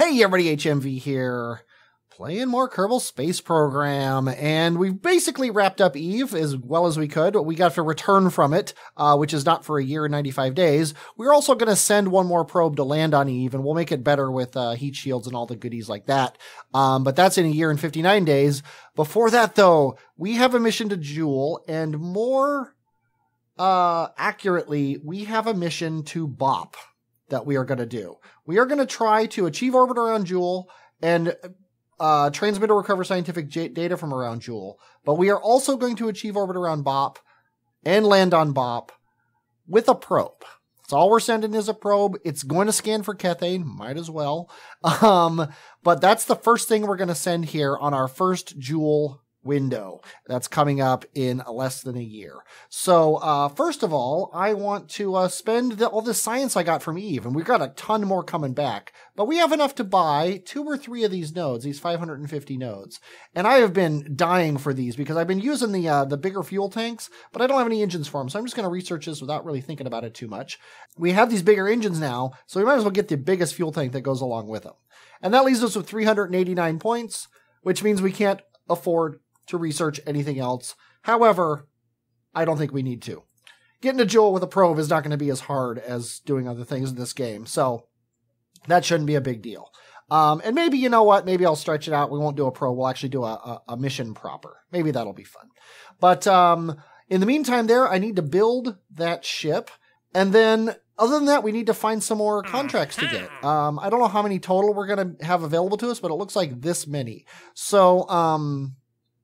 Hey everybody, HMV here, playing more Kerbal Space Program, and we've basically wrapped up Eve as well as we could. We got to return from it, which is not for a year and 95 days. We're also going to send one more probe to land on Eve, and we'll make it better with heat shields and all the goodies like that. But that's in a year and 59 days. Before that, though, we have a mission to Jewel, and more accurately, we have a mission to Bop that we are going to do. We are going to try to achieve orbit around Jewel and transmit or recover scientific data from around Jewel. But we are also going to achieve orbit around Bop and land on Bop with a probe. That's all we're sending is a probe. It's going to scan for Kethane, might as well. But that's the first thing we're going to send here on our first Jewel window that's coming up in less than a year. So first of all, I want to spend all this science I got from Eve, and we've got a ton more coming back, but we have enough to buy 2 or 3 of these nodes, these 550 nodes. And I have been dying for these because I've been using the bigger fuel tanks, but I don't have any engines for them, so I'm just going to research this without really thinking about it too much. We have these bigger engines now, so we might as well get the biggest fuel tank that goes along with them. And that leaves us with 389 points, which means we can't afford to research anything else. However, I don't think we need to. Getting to Jewel with a probe is not going to be as hard as doing other things in this game, so that shouldn't be a big deal. And maybe, you know what, maybe I'll stretch it out. We won't do a probe. We'll actually do a mission proper. Maybe that'll be fun. But in the meantime there, I need to build that ship. And then, other than that, we need to find some more contracts to get. I don't know how many total we're going to have available to us, but it looks like this many. So,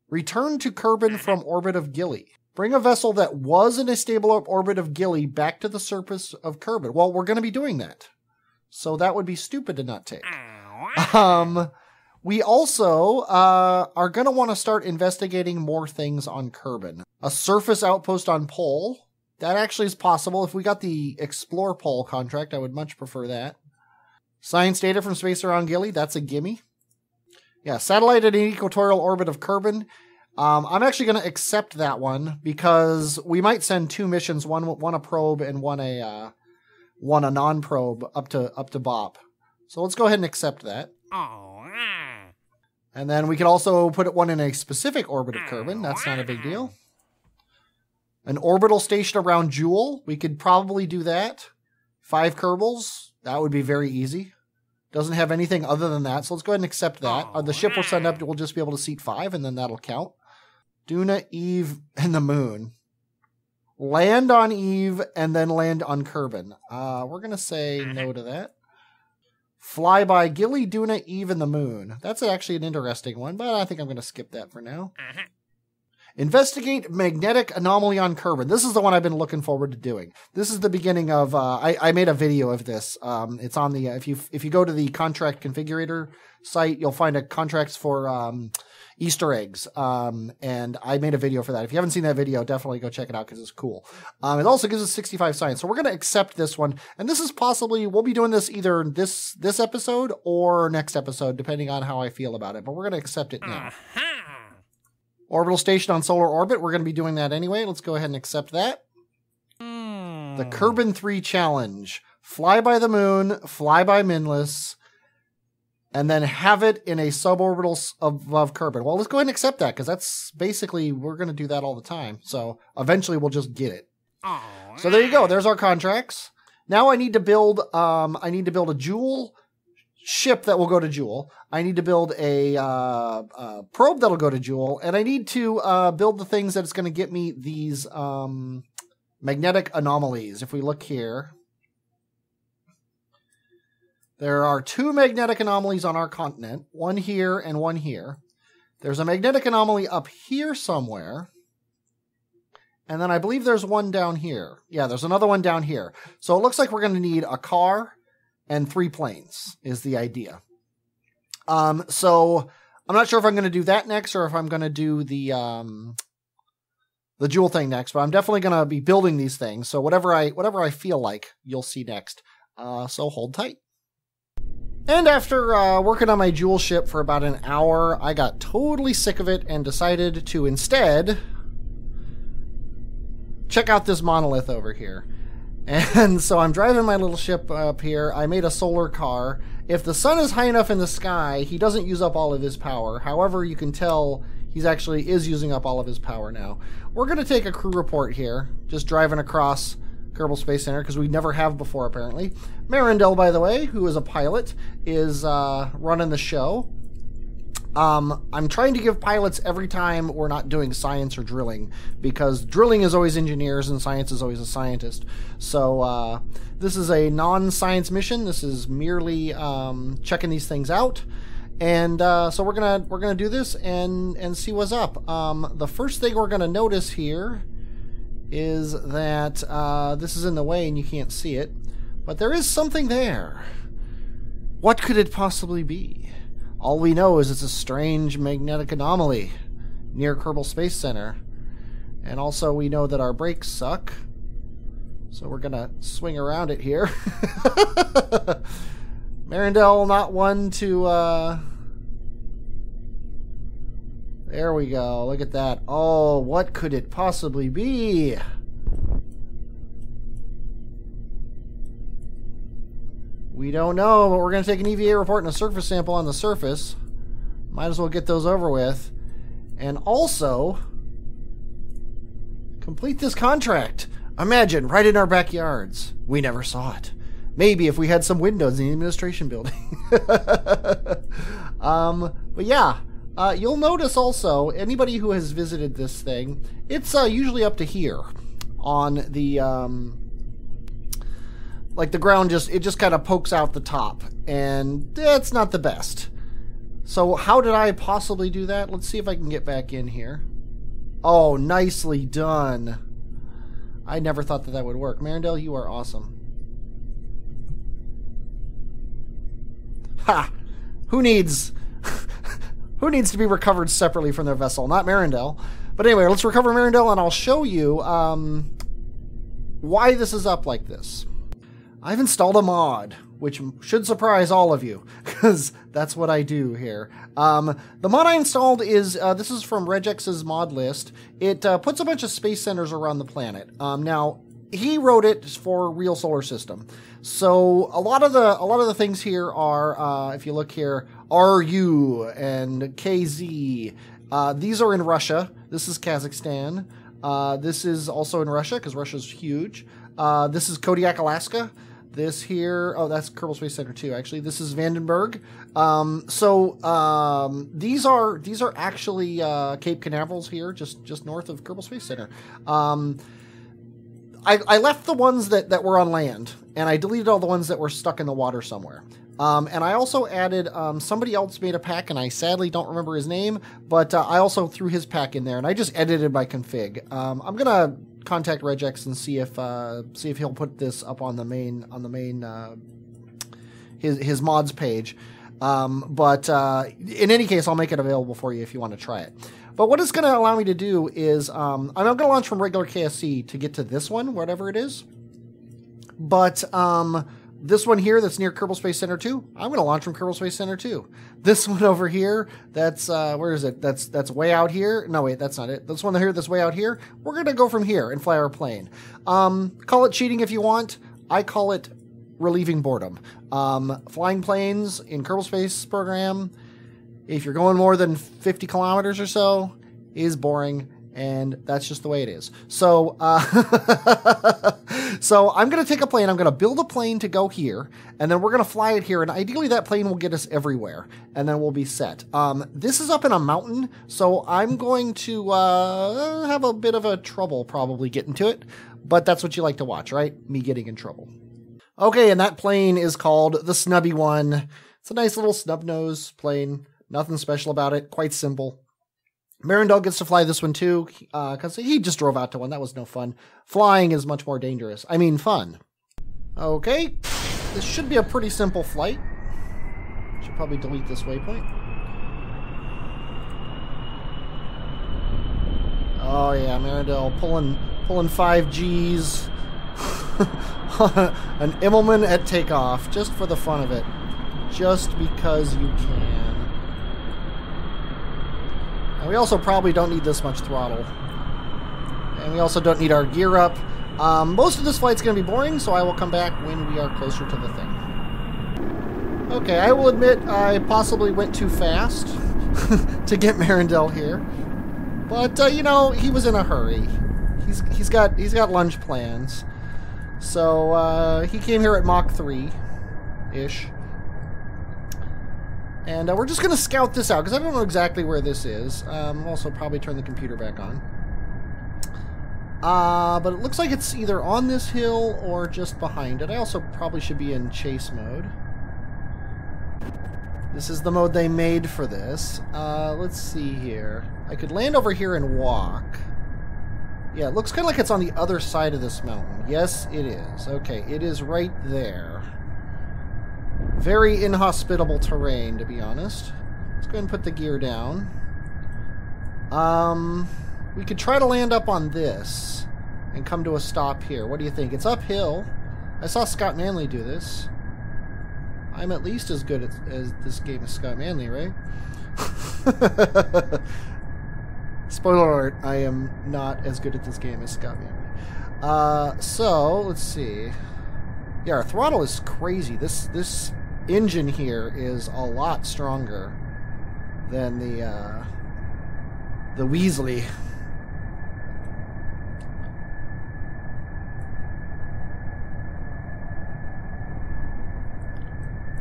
return to Kerbin from orbit of Gilly. Bring a vessel that was in a stable orbit of Gilly back to the surface of Kerbin. Well, we're going to be doing that. So that would be stupid to not take. We also are going to want to start investigating more things on Kerbin. A surface outpost on Pole. That actually is possible. If we got the Explore Pole contract, I would much prefer that. Science data from space around Gilly. That's a gimme. Yeah, satellite at an equatorial orbit of Kerbin. I'm actually going to accept that one because we might send 2 missions, one a probe and one a non-probe up to Bop. So let's go ahead and accept that. And then we can also put one in a specific orbit of Kerbin. That's not a big deal. An orbital station around Jewel. We could probably do that. 5 Kerbals. That would be very easy. Doesn't have anything other than that, so let's go ahead and accept that. The ship we'll send up, we'll just be able to seat 5, and then that'll count. Duna, Eve, and the Moon. Land on Eve, and then land on Kerbin. We're going to say no to that. Fly by Gilly, Duna, Eve, and the Moon. That's actually an interesting one, but I think I'm going to skip that for now. Investigate magnetic anomaly on Kerbin. This is the one I've been looking forward to doing. This is the beginning of, I made a video of this. It's on the, if you go to the contract configurator site, you'll find a contracts for Easter eggs. And I made a video for that. If you haven't seen that video, definitely go check it out because it's cool. It also gives us 65 science. So we're going to accept this one. And this is possibly, we'll be doing this either this episode or next episode, depending on how I feel about it. But we're going to accept it now. Orbital station on solar orbit. We're going to be doing that anyway. Let's go ahead and accept that. The Kerbin 3 challenge. Fly by the Moon, fly by Monoliths, and then have it in a suborbital above Kerbin. Well, let's go ahead and accept that because that's basically, we're going to do that all the time. So eventually we'll just get it. So there you go. There's our contracts. Now I need to build a Jewel ship that will go to Jewel. I need to build a probe that'll go to Jewel, and I need to build the things that's going to get me these magnetic anomalies. If we look here, there are 2 magnetic anomalies on our continent, one here and one here. There's a magnetic anomaly up here somewhere, and then I believe there's one down here. Yeah, there's another one down here. So it looks like we're going to need a car and 3 planes is the idea. So I'm not sure if I'm going to do that next or if I'm going to do the Jewel thing next, but I'm definitely going to be building these things. So whatever I feel like, you'll see next. So hold tight. And after working on my Jewel ship for about an hour, I got totally sick of it and decided to instead check out this monolith over here. And so I'm driving my little ship up here. I made a solar car. If the sun is high enough in the sky, he doesn't use up all of his power. However, you can tell he's actually is using up all of his power now. We're going to take a crew report here, just driving across Kerbal Space Center, because we never have before, apparently. Merendel, by the way, who is a pilot, is running the show. I'm trying to give pilots every time we're not doing science or drilling, because drilling is always engineers and science is always a scientist. So this is a non-science mission. This is merely checking these things out. And so we're gonna do this and see what's up. The first thing we're gonna notice here is that this is in the way and you can't see it, but there is something there. What could it possibly be? All we know is it's a strange magnetic anomaly near Kerbal Space Center. And also we know that our brakes suck, so we're gonna swing around it here. Merendel, not one to there we go, look at that. Oh, what could it possibly be? We don't know, but we're going to take an EVA report and a surface sample on the surface. Might as well get those over with. And also, complete this contract. Imagine, right in our backyards. We never saw it. Maybe if we had some windows in the administration building. But yeah, you'll notice also, anybody who has visited this thing, it's usually up to here on the... like the ground just kind of pokes out the top, and that's not the best. So how did I possibly do that? Let's see if I can get back in here. Oh, nicely done. I never thought that would work. Merendel, you are awesome. Ha! Who needs to be recovered separately from their vessel? Not Merendel. But anyway, let's recover Merendel, and I'll show you why this is up like this. I've installed a mod, which should surprise all of you, because that's what I do here. The mod I installed is, this is from Regex's mod list. It puts a bunch of space centers around the planet. Now, he wrote it for real solar system. So a lot of the things here are, if you look here, RU and KZ. These are in Russia. This is Kazakhstan. This is also in Russia, because Russia's huge. This is Kodiak, Alaska. This here, oh, that's Kerbal Space Center 2, actually. This is Vandenberg. These are actually Cape Canaverals here, just north of Kerbal Space Center. I left the ones that were on land, and I deleted all the ones that were stuck in the water somewhere. And I also added, somebody else made a pack, and I sadly don't remember his name, but I also threw his pack in there, and I just edited my config. I'm gonna contact Regex and see if he'll put this up on the main his mods page. But in any case, I'll make it available for you if you want to try it. But what it's going to allow me to do is I'm going to launch from regular KSC to get to this one, whatever it is. But this one here that's near Kerbal Space Center 2, I'm going to launch from Kerbal Space Center 2. This one over here, that's, where is it? That's way out here. No, wait, that's not it. This one here that's way out here, we're going to go from here and fly our plane. Call it cheating if you want. I call it relieving boredom. Flying planes in Kerbal Space Program, if you're going more than 50 kilometers or so, is boring. And that's just the way it is. So, so I'm going to take a plane. I'm going to build a plane to go here, and then we're going to fly it here. And ideally, that plane will get us everywhere, and then we'll be set. This is up in a mountain, so I'm going to have a bit of a trouble probably getting to it. But that's what you like to watch, right? Me getting in trouble. Okay, and that plane is called the Snubby One. It's a nice little snub nose plane. Nothing special about it. Quite simple. Merendel gets to fly this one too, because he just drove out to one. That was no fun. Flying is much more dangerous. I mean, fun. Okay, this should be a pretty simple flight. Should probably delete this waypoint. Oh yeah, Merendel pulling 5 Gs. An Immelman at takeoff, just for the fun of it. Just because you can. And we also probably don't need this much throttle. And we also don't need our gear up. Most of this flight's going to be boring, so I will come back when we are closer to the thing. Okay, I will admit I possibly went too fast to get Merendel here. But, you know, he was in a hurry. He's got lunch plans. So, he came here at Mach 3-ish. And we're just going to scout this out, because I don't know exactly where this is. Also, probably turn the computer back on. But it looks like it's either on this hill or just behind it. I also probably should be in chase mode. This is the mode they made for this. Let's see here. I could land over here and walk. Yeah, it looks kind of like it's on the other side of this mountain. Yes, it is. Okay, it is right there. Very inhospitable terrain, to be honest. Let's go ahead and put the gear down. We could try to land up on this and come to a stop here. What do you think? It's uphill. I saw Scott Manley do this. I'm at least as good as this game as Scott Manley, right? Spoiler alert, I am not as good at this game as Scott Manley. So, let's see. Yeah, our throttle is crazy. This engine here is a lot stronger than the Weasley.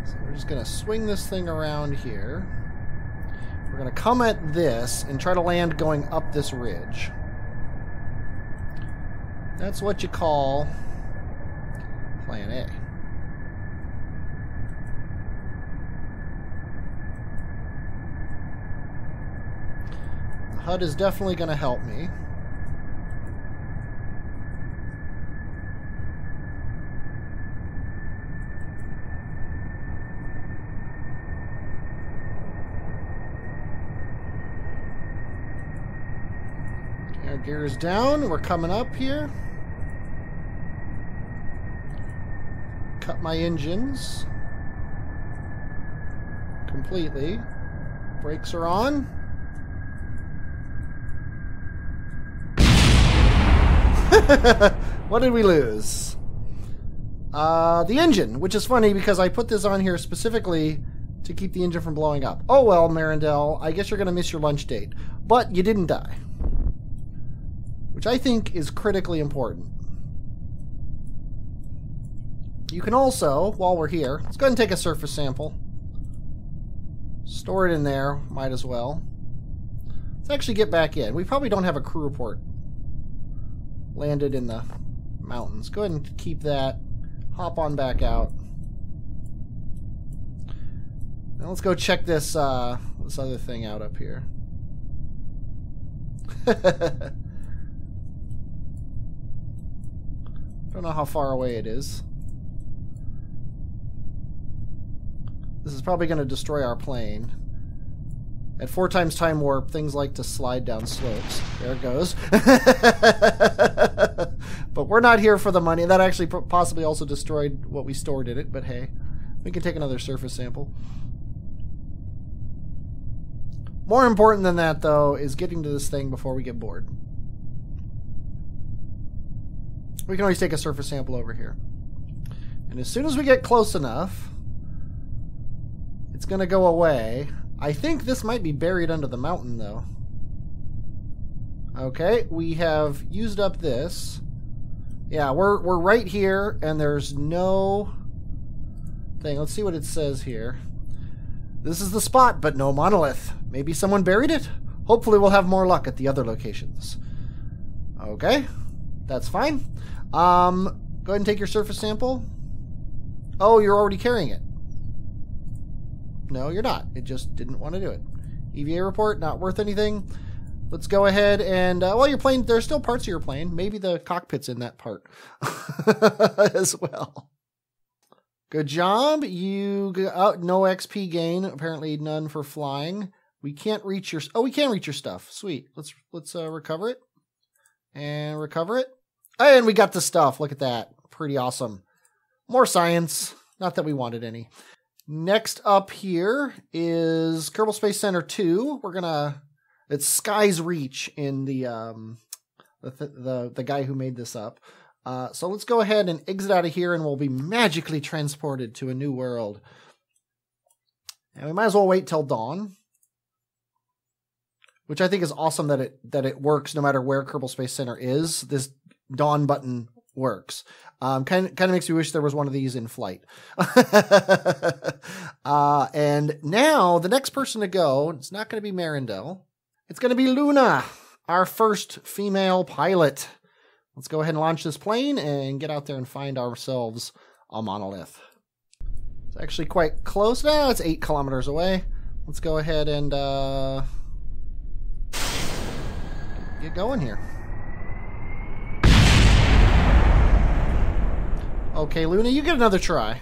So we're just going to swing this thing around here. We're going to come at this and try to land going up this ridge. That's what you call Plan A. The HUD is definitely going to help me. Our gear is down. We're coming up here. Cut my engines completely. Brakes are on. What did we lose? The engine, which is funny because I put this on here specifically to keep the engine from blowing up. Oh well, Merendel, I guess you're going to miss your lunch date. But you didn't die. Which I think is critically important. You can also, while we're here, let's go ahead and take a surface sample. Store it in there, might as well. Let's actually get back in. We probably don't have a crew report landed in the mountains. Go ahead and keep that. Hop on back out. Now let's go check this this other thing out up here. Don't know how far away it is. This is probably going to destroy our plane. At 4 times time warp, things like to slide down slopes. There it goes. But we're not here for the money. That actually possibly also destroyed what we stored in it, but hey. We can take another surface sample. More important than that, though, is getting to this thing before we get bored. We can always take a surface sample over here. And as soon as we get close enough, it's going to go away. I think this might be buried under the mountain, though. Okay, we have used up this. Yeah, we're right here, and there's no thing. Let's see what it says here. This is the spot, but no monolith. Maybe someone buried it? Hopefully we'll have more luck at the other locations. Okay, that's fine. Go ahead and take your surface sample. Oh, you're already carrying it. No, you're not. It just didn't want to do it. EVA report, not worth anything. Let's go ahead and, well, your plane, there's still parts of your plane. Maybe the cockpit's in that part as well. Good job. You got no XP gain. Apparently none for flying. We can't reach your, oh, we can reach your stuff. Sweet. Let's recover it. And recover it. And we got the stuff. Look at that. Pretty awesome. More science. Not that we wanted any. Next up here is Kerbal Space Center 2. We're gonna, it's Sky's Reach in the guy who made this up. So let's go ahead and exit out of here and we'll be magically transported to a new world. And we might as well wait till dawn. Which I think is awesome that it works no matter where Kerbal Space Center is. This dawn button works. Kind of makes me wish there was one of these in flight. And now the next person to go, it's not going to be Merendel. It's going to be Luna, our first female pilot. Let's go ahead and launch this plane and get out there and find ourselves a monolith. It's actually quite close now. It's 8 kilometers away. Let's go ahead and get going here. Okay, Luna, you get another try.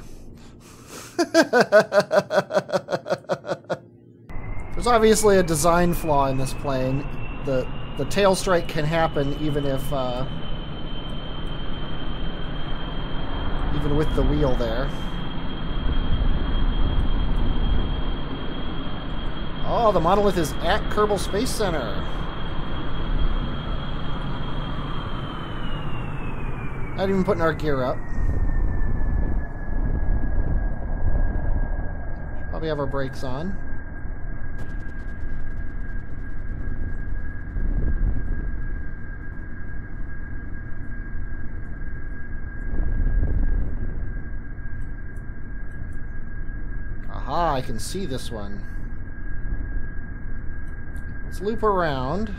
There's obviously a design flaw in this plane. The tail strike can happen even if even with the wheel there. Oh, the monolith is at Kerbal Space Center. Not even putting our gear up. Probably have our brakes on. Aha, I can see this one. Let's loop around.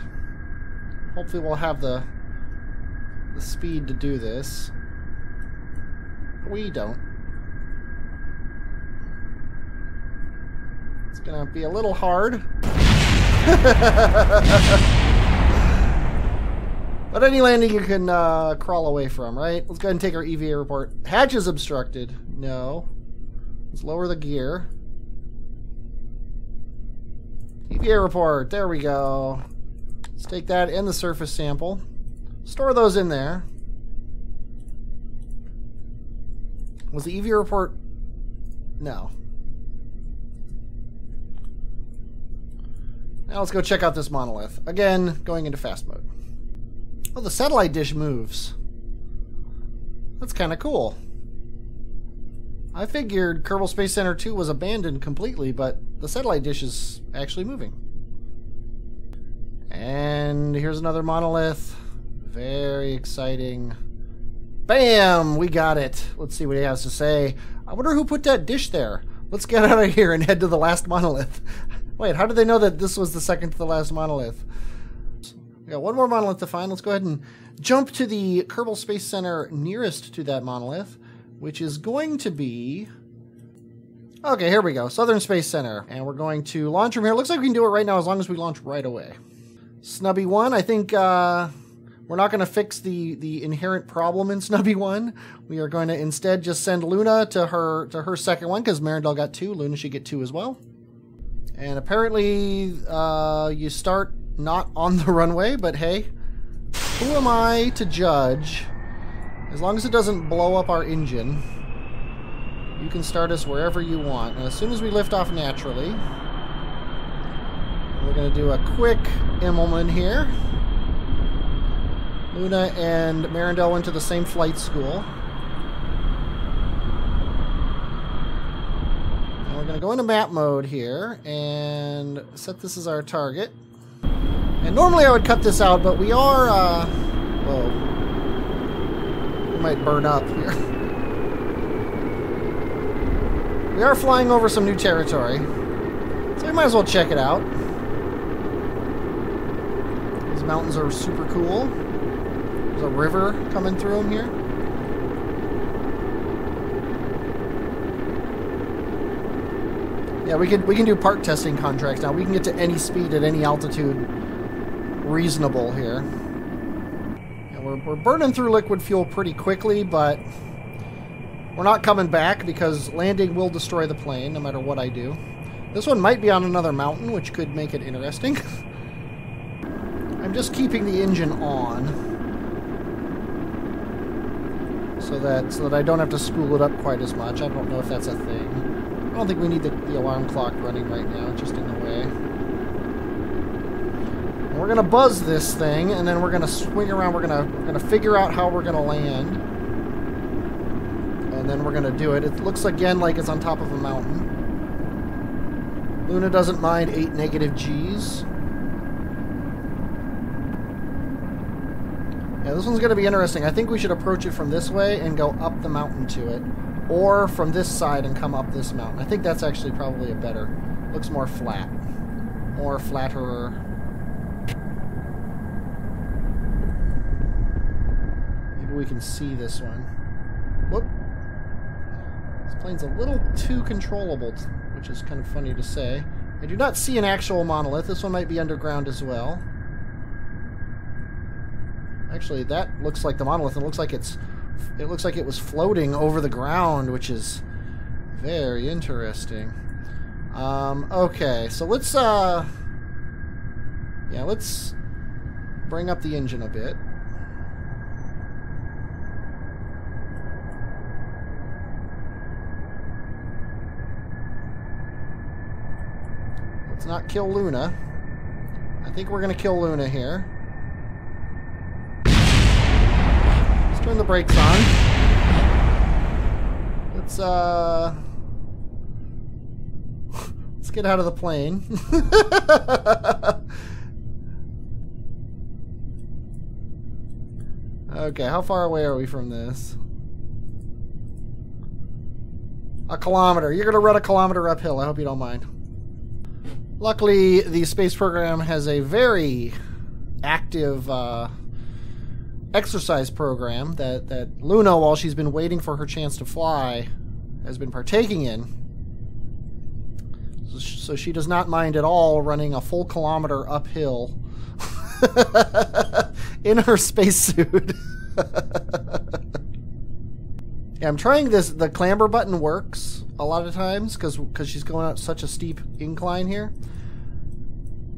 Hopefully we'll have the speed to do this. We don't. It's gonna be a little hard. But any landing you can crawl away from, right? Let's go ahead and take our EVA report. Hatch is obstructed. No. Let's lower the gear. EVA report. There we go. Let's take that and the surface sample. Store those in there. Was the EVA report? No. Now let's go check out this monolith. Again, going into fast mode. Oh, the satellite dish moves. That's kind of cool. I figured Kerbal Space Center 2 was abandoned completely, but the satellite dish is actually moving. And here's another monolith. Very exciting. Bam! We got it. Let's see what he has to say. I wonder who put that dish there. Let's get out of here and head to the last monolith. Wait, how did they know that this was the second to the last monolith? We got one more monolith to find. Let's go ahead and jump to the Kerbal Space Center nearest to that monolith, which is going to be... Okay, here we go. Southern Space Center. And we're going to launch from here. Looks like we can do it right now as long as we launch right away. Snubby 1, I think we're not going to fix the inherent problem in Snubby 1. We are going to instead just send Luna to her second one, because Merendel got 2. Luna should get 2 as well. And apparently you start not on the runway, but hey, who am I to judge? As long as it doesn't blow up our engine, you can start us wherever you want. And as soon as we lift off naturally, we're going to do a quick Immelman here. Luna and Merendel went to the same flight school. And we're going to go into map mode here and set this as our target. And normally I would cut this out, but we are... whoa. We might burn up here. We are flying over some new territory, so we might as well check it out. These mountains are super cool. There's a river coming through them here. Yeah, we can do park testing contracts now. We can get to any speed at any altitude reasonable here. Yeah, we're burning through liquid fuel pretty quickly, but we're not coming back because landing will destroy the plane no matter what I do. This one might be on another mountain, which could make it interesting. I'm just keeping the engine on so that I don't have to spool it up quite as much. I don't know if that's a thing. I don't think we need the alarm clock running right now, it's just in the way. And we're gonna buzz this thing, and then we're gonna swing around. We're gonna figure out how we're gonna land, and then we're gonna do it. It looks again like it's on top of a mountain. Luna doesn't mind 8 negative Gs. Yeah, this one's going to be interesting. I think we should approach it from this way and go up the mountain to it. Or from this side and come up this mountain. I think that's actually probably a better. Looks more flat. More flatterer. Maybe we can see this one. Whoop. This plane's a little too controllable, which is kind of funny to say. I do not see an actual monolith. This one might be underground as well. Actually, that looks like the monolith. It looks like it was floating over the ground, which is very interesting. Okay, so let's let's bring up the engine a bit. Let's not kill Luna. I think we're gonna kill Luna here. Turn the brakes on. Let's get out of the plane. Okay, how far away are we from this? A kilometer. You're gonna run a kilometer uphill. I hope you don't mind. Luckily, the space program has a very active exercise program that Luna, while she's been waiting for her chance to fly, has been partaking in. So she does not mind at all running a full kilometer uphill in her spacesuit. Yeah, I'm trying this. The clamber button works a lot of times because she's going up such a steep incline here,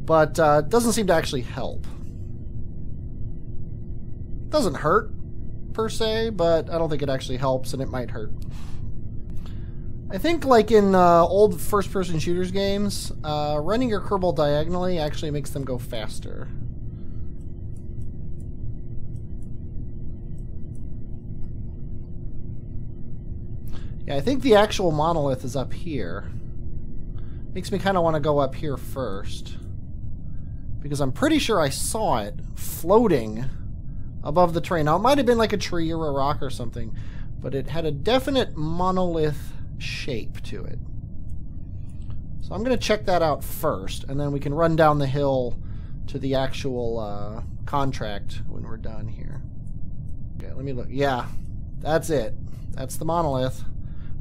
but it doesn't seem to actually help. Doesn't hurt per se, but I don't think it actually helps, and it might hurt. I think like in old first-person shooters games, running your Kerbal diagonally actually makes them go faster. Yeah, I think the actual monolith is up here. Makes me kind of want to go up here first, because I'm pretty sure I saw it floating above the terrain. Now, it might have been like a tree or a rock or something, but it had a definite monolith shape to it. So I'm going to check that out first, and then we can run down the hill to the actual contract when we're done here. Okay, let me look. Yeah, that's it. That's the monolith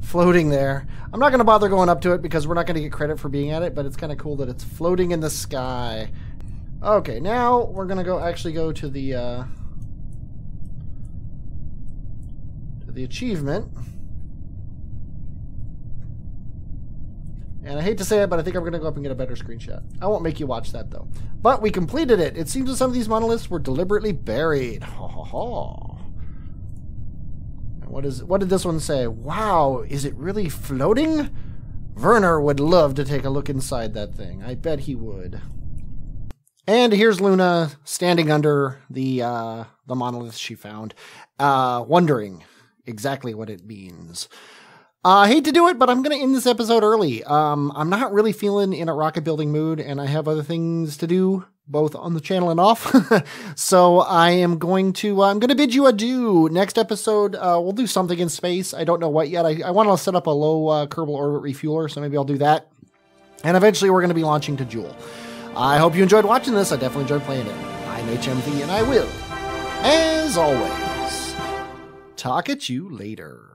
floating there. I'm not going to bother going up to it because we're not going to get credit for being at it, but it's kind of cool that it's floating in the sky. Okay, now we're going to actually go to the achievement. And I hate to say it, but I think I'm going to go up and get a better screenshot. I won't make you watch that, though. But we completed it. It seems that some of these monoliths were deliberately buried. Ha ha ha. And what did this one say? Wow, is it really floating? Werner would love to take a look inside that thing. I bet he would. And here's Luna standing under the monolith she found, wondering exactly what it means. I hate to do it, but I'm going to end this episode early. I'm not really feeling in a rocket building mood, and I have other things to do, both on the channel and off. So I am going to, I'm going to bid you adieu. Next episode, we'll do something in space. I don't know what yet. I want to set up a low Kerbal orbit refueler, so maybe I'll do that. And eventually we're going to be launching to Jool. I hope you enjoyed watching this. I definitely enjoyed playing it. I'm HMV, and I will, as always, talk at you later.